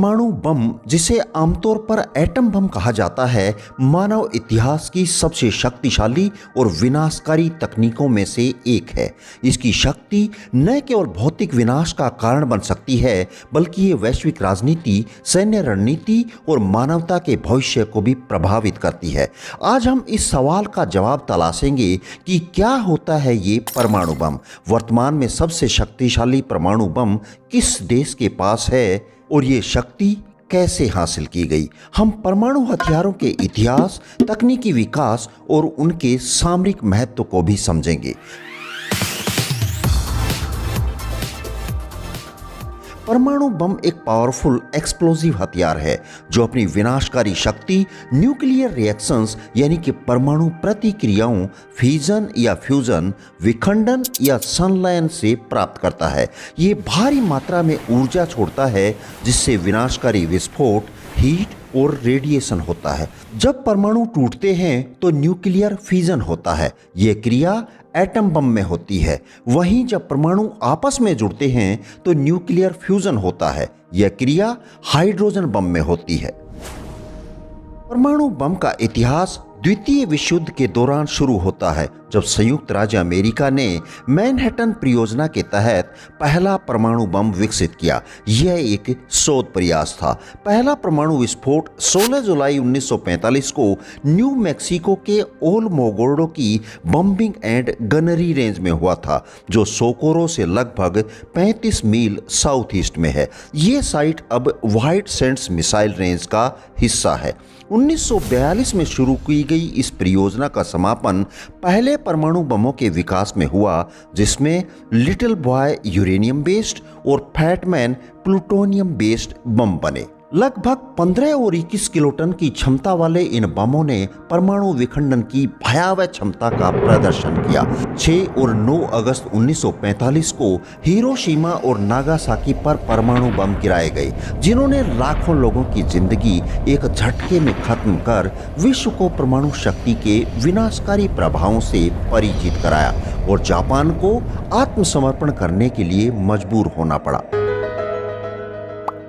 परमाणु बम, जिसे आमतौर पर एटम बम कहा जाता है, मानव इतिहास की सबसे शक्तिशाली और विनाशकारी तकनीकों में से एक है। इसकी शक्ति न केवल भौतिक विनाश का कारण बन सकती है, बल्कि ये वैश्विक राजनीति, सैन्य रणनीति और मानवता के भविष्य को भी प्रभावित करती है। आज हम इस सवाल का जवाब तलाशेंगे कि क्या होता है ये परमाणु बम, वर्तमान में सबसे शक्तिशाली परमाणु बम किस देश के पास है और ये शक्ति कैसे हासिल की गई। हम परमाणु हथियारों के इतिहास, तकनीकी विकास और उनके सामरिक महत्व को भी समझेंगे। परमाणु बम एक पावरफुल एक्सप्लोसिव हथियार है जो अपनी विनाशकारी शक्ति न्यूक्लियर रिएक्शंस यानी कि परमाणु प्रतिक्रियाओं, फिजन या फ्यूजन, विखंडन या संलयन से प्राप्त करता है। ये भारी मात्रा में ऊर्जा छोड़ता है जिससे विनाशकारी विस्फोट, हीट और रेडिएशन होता है। जब परमाणु टूटते हैं तो न्यूक्लियर फिजन होता है। यह क्रिया एटम बम में होती है। वहीं जब परमाणु आपस में जुड़ते हैं तो न्यूक्लियर फ्यूजन होता है। यह क्रिया हाइड्रोजन बम में होती है। परमाणु बम का इतिहास द्वितीय विश्व युद्ध के दौरान शुरू होता है, जब संयुक्त राज्य अमेरिका ने मैनहट्टन परियोजना के तहत पहला परमाणु बम विकसित किया। यह एक शोध प्रयास था। पहला परमाणु विस्फोट 16 जुलाई 1945 को न्यू मैक्सिको के ओलमोगोर्डो की बम्बिंग एंड गनरी रेंज में हुआ था, जो सोकोरो से लगभग 35 मील साउथ ईस्ट में है। ये साइट अब व्हाइट सैंड्स मिसाइल रेंज का हिस्सा है। 1942 में शुरू की गई इस परियोजना का समापन पहले परमाणु बमों के विकास में हुआ, जिसमें लिटिल बॉय यूरेनियम बेस्ड और फैट मैन प्लूटोनियम बेस्ड बम बने। लगभग 15 और 21 किलोटन की क्षमता वाले इन बमों ने परमाणु विखंडन की भयावह क्षमता का प्रदर्शन किया। 6 और 9 अगस्त 1945 को हिरोशिमा और नागासाकी पर परमाणु बम गिराए गए, जिन्होंने लाखों लोगों की जिंदगी एक झटके में खत्म कर विश्व को परमाणु शक्ति के विनाशकारी प्रभावों से परिचित कराया और जापान को आत्मसमर्पण करने के लिए मजबूर होना पड़ा।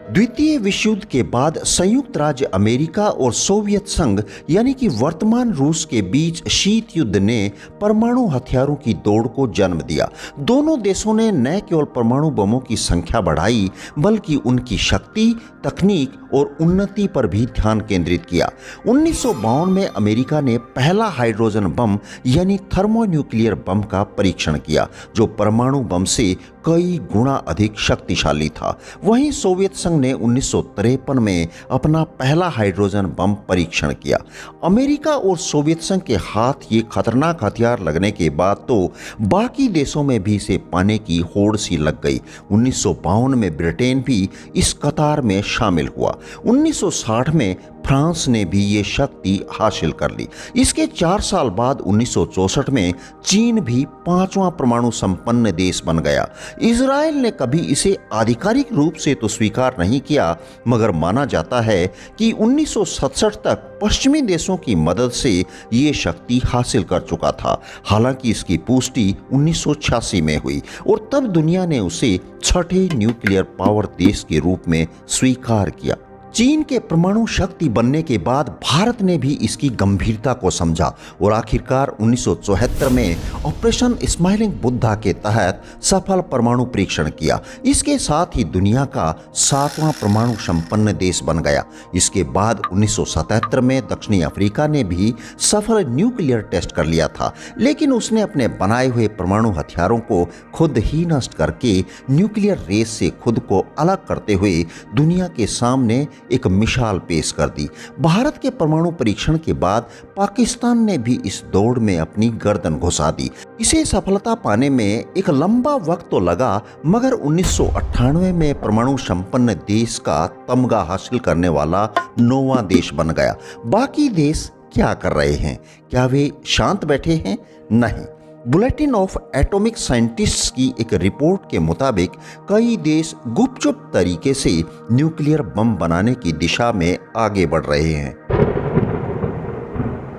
द्वितीय विश्व युद्ध के बाद संयुक्त राज्य अमेरिका और सोवियत संघ यानी कि वर्तमान रूस के बीच शीत युद्ध ने परमाणु हथियारों की दौड़ को जन्म दिया। दोनों देशों ने न केवल परमाणु बमों की संख्या बढ़ाई, बल्कि उनकी शक्ति, तकनीक और उन्नति पर भी ध्यान केंद्रित किया। 1952 में अमेरिका ने पहला हाइड्रोजन बम यानी थर्मोन्यूक्लियर बम का परीक्षण किया, जो परमाणु बम से कई गुना अधिक शक्तिशाली था। वहीं सोवियत संघ ने 1953 में अपना पहला हाइड्रोजन बम परीक्षण किया। अमेरिका और सोवियत संघ के हाथ ये खतरनाक हथियार लगने के बाद तो बाकी देशों में भी इसे पाने की होड़ सी लग गई। 1952 में ब्रिटेन भी इस कतार में शामिल हुआ। 1960 में फ्रांस ने भी ये शक्ति हासिल कर ली। इसके 4 साल बाद 1964 में चीन भी 5वां परमाणु संपन्न देश बन गया। इजराइल ने कभी इसे आधिकारिक रूप से तो स्वीकार नहीं किया, मगर माना जाता है कि 1967 तक पश्चिमी देशों की मदद से ये शक्ति हासिल कर चुका था। हालांकि इसकी पुष्टि 1986 में हुई और तब दुनिया ने उसे छठे न्यूक्लियर पावर देश के रूप में स्वीकार किया। चीन के परमाणु शक्ति बनने के बाद भारत ने भी इसकी गंभीरता को समझा और आखिरकार 1974 में ऑपरेशन स्माइलिंग बुद्धा के तहत सफल परमाणु परीक्षण किया। इसके साथ ही दुनिया का 7वां परमाणु संपन्न देश बन गया। इसके बाद 1977 में दक्षिणी अफ्रीका ने भी सफल न्यूक्लियर टेस्ट कर लिया था, लेकिन उसने अपने बनाए हुए परमाणु हथियारों को खुद ही नष्ट करके न्यूक्लियर रेस से खुद को अलग करते हुए दुनिया के सामने एक मिसाल पेश कर दी। भारत के परमाणु परीक्षण के बाद पाकिस्तान ने भी इस दौड़ में अपनी गर्दन घुसा दी। इसे सफलता पाने में एक लंबा वक्त तो लगा, मगर 1998 में परमाणु संपन्न देश का तमगा हासिल करने वाला 9वां देश बन गया। बाकी देश क्या कर रहे हैं? क्या वे शांत बैठे हैं? नहीं। बुलेटिन ऑफ एटॉमिक साइंटिस्ट्स की एक रिपोर्ट के मुताबिक कई देश गुपचुप तरीके से न्यूक्लियर बम बनाने की दिशा में आगे बढ़ रहे हैं।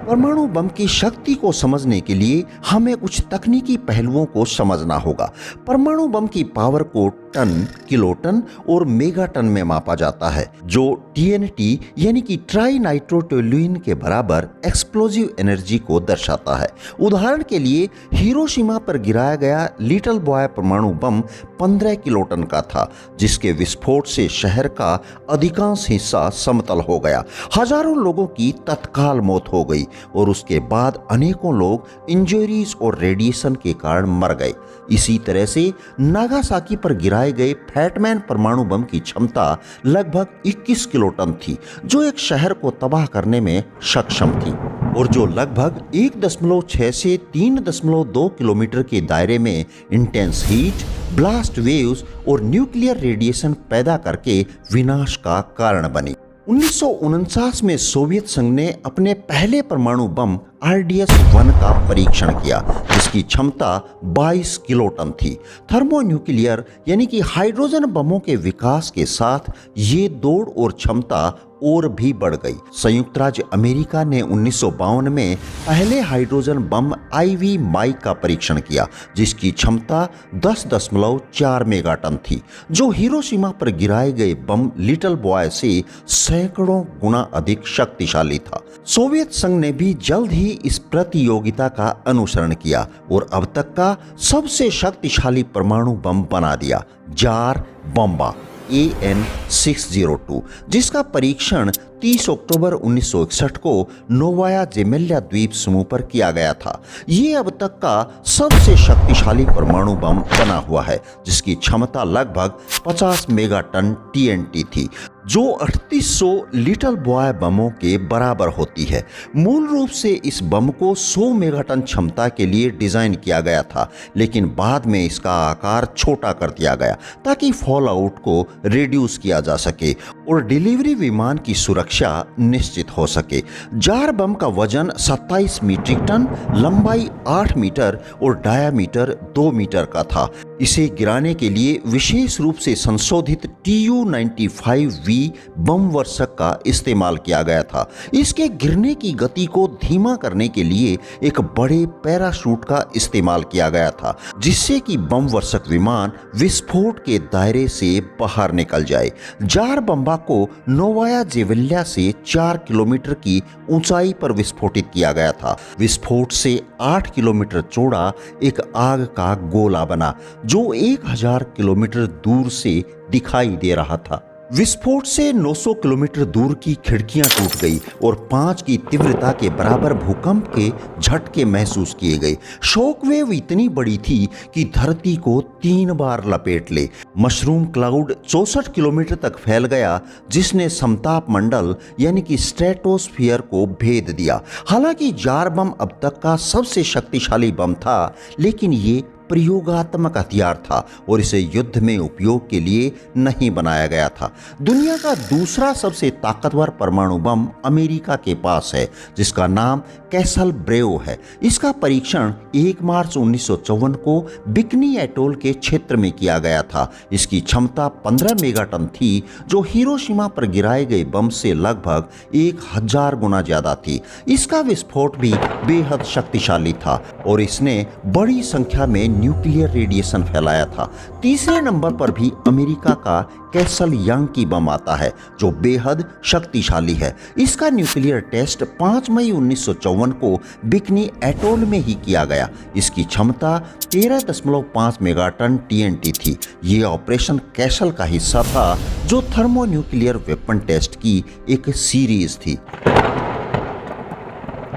परमाणु बम की शक्ति को समझने के लिए हमें कुछ तकनीकी पहलुओं को समझना होगा। परमाणु बम की पावर को टन, किलोटन और मेगाटन में मापा जाता है, जो टीएनटी यानी कि ट्राई नाइट्रोटोल्यूइन के बराबर एक्सप्लोजिव एनर्जी को दर्शाता है। उदाहरण के लिए हिरोशिमा पर गिराया गया लिटिल बॉय परमाणु बम 15 किलोटन का था, जिसके विस्फोट से शहर का अधिकांश हिस्सा समतल हो गया। हजारों लोगों की तत्काल मौत हो गई और उसके बाद अनेकों लोग इंजरीज और रेडिएशन के कारण मर गए। इसी तरह से नागासाकी पर गिराए गए फैटमैन परमाणु बम की क्षमता लगभग 21 किलोटन थी, जो एक शहर को तबाह करने में सक्षम थी और जो लगभग 1.6 से 3.2 किलोमीटर के दायरे में इंटेंस हीट, ब्लास्ट वेव्स और न्यूक्लियर रेडिएशन पैदा करके विनाश का कारण बनी। 1949 में सोवियत संघ ने अपने पहले परमाणु बम RDS-1 का परीक्षण किया, जिसकी क्षमता 22 किलोटन थी। थर्मोन्यूक्लियर यानी कि हाइड्रोजन बमों के विकास के साथ ये दौड़ और क्षमता और भी बढ़ गई। संयुक्त राज्य अमेरिका ने 1952 में पहले हाइड्रोजन बम IV माइक का परीक्षण किया, जिसकी क्षमता 10.4 मेगाटन थी, जो हिरोशिमा पर गिराए गए बम लिटिल बॉय से सैकड़ों गुना अधिक शक्तिशाली था। सोवियत संघ ने भी जल्द ही इस प्रतियोगिता का अनुसरण किया और अब तक का सबसे शक्तिशाली परमाणु बम बना दिया, जार बम्बा AN-602, जिसका परीक्षण 30 अक्टूबर 1961 को नोवाया जेमेल्या द्वीप समूह पर किया गया था। ये अब तक का सबसे शक्तिशाली परमाणु बम बना हुआ है, जिसकी क्षमता लगभग 50 मेगाटन TNT थी, जो 3800 लिटिल बॉय बमों के बराबर होती है। मूल रूप से इस बम को 100 मेगाटन क्षमता के लिए डिजाइन किया गया था, लेकिन बाद में इसका आकार छोटा कर दिया गया ताकि फॉल आउट को रिड्यूस किया जा सके और डिलीवरी विमान की सुरक्षा निश्चित हो सके। जार बम का वजन 27 मीट्रिक टन, लंबाई 8 मीटर और डायामीटर 2 मीटर का था। इसे गिराने के लिए विशेष रूप से संशोधित Tu-95V बम वर्षक का इस्तेमाल किया गया था। इसके गिरने की गति को धीमा करने के लिए एक बड़े पैराशूट का इस्तेमाल किया गया था, जिससे कि बम वर्षक विमान विस्फोट के दायरे से बाहर निकल जाए। जार बम्बा को नोवाया जेवेल्या से 4 किलोमीटर की ऊंचाई पर विस्फोटित किया गया था। विस्फोट से 8 किलोमीटर चौड़ा एक आग का गोला बना, जो 1000 किलोमीटर दूर से दिखाई दे रहा था। विस्फोट से 900 किलोमीटर दूर की खिड़कियां टूट गई और 5 की तीव्रता के बराबर भूकंप के झटके महसूस किए गए। शॉकवेव इतनी बड़ी थी कि धरती को 3 बार लपेट ले। मशरूम क्लाउड 64 किलोमीटर तक फैल गया, जिसने समताप मंडल यानी कि स्ट्रेटोस्फियर को भेद दिया। हालांकि जार बम अब तक का सबसे शक्तिशाली बम था, लेकिन ये प्रयोगात्मक हथियार था और इसे युद्ध में उपयोग के लिए नहीं बनाया गया था। दुनिया का दूसरा सबसे ताकतवर परमाणु बम अमेरिका के पास है, जिसका नाम कैसल ब्रेव है। इसका परीक्षण 1 मार्च 1954 को बिकनी एटोल के क्षेत्र में किया गया था। इसकी क्षमता 15 मेगाटन थी, जो हिरोशिमा पर गिराए गए बम से लगभग 1000 गुना ज्यादा थी। इसका विस्फोट भी बेहद शक्तिशाली था और इसने बड़ी संख्या में न्यूक्लियर रेडिएशन फैलाया था। तीसरे नंबर पर भी अमेरिका का कैसल यांकी बम आता है, जो बेहद शक्तिशाली है। इसका न्यूक्लियर टेस्ट 5 मई 1954 को बिकनी एटोल में ही किया गया। इसकी क्षमता 13.5 मेगाटन TNT थी। ये ऑपरेशन कैसल का हिस्सा था, जो थर्मोन्यूक्लियर वेपन टेस्ट की एक सीरीज थी।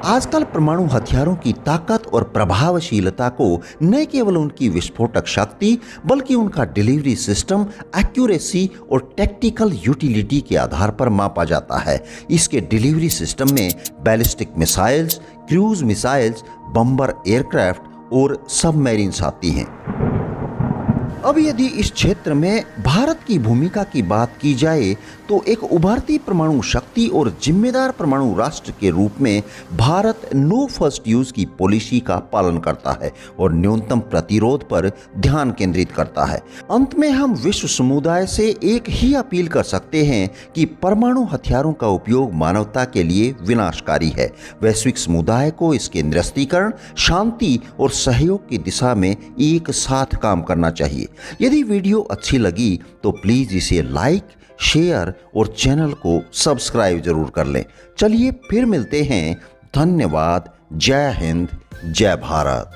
आजकल परमाणु हथियारों की ताकत और प्रभावशीलता को न केवल उनकी विस्फोटक शक्ति, बल्कि उनका डिलीवरी सिस्टम, एक्यूरेसी और टैक्टिकल यूटिलिटी के आधार पर मापा जाता है। इसके डिलीवरी सिस्टम में ballistic missiles, cruise missiles, बम्बर aircraft और सबमरीन्स आती हैं। अब यदि इस क्षेत्र में भारत की भूमिका की बात की जाए तो एक उभरती परमाणु शक्ति और जिम्मेदार परमाणु राष्ट्र के रूप में भारत नो फर्स्ट यूज की पॉलिसी का पालन करता है और न्यूनतम प्रतिरोध पर ध्यान केंद्रित करता है। अंत में हम विश्व समुदाय से एक ही अपील कर सकते हैं कि परमाणु हथियारों का उपयोग मानवता के लिए विनाशकारी है। वैश्विक समुदाय को इसके निरस्तीकरण, शांति और सहयोग की दिशा में एक साथ काम करना चाहिए। यदि वीडियो अच्छी लगी तो प्लीज़ इसे लाइक, शेयर और चैनल को सब्सक्राइब जरूर कर लें। चलिए फिर मिलते हैं। धन्यवाद। जय हिंद, जय भारत।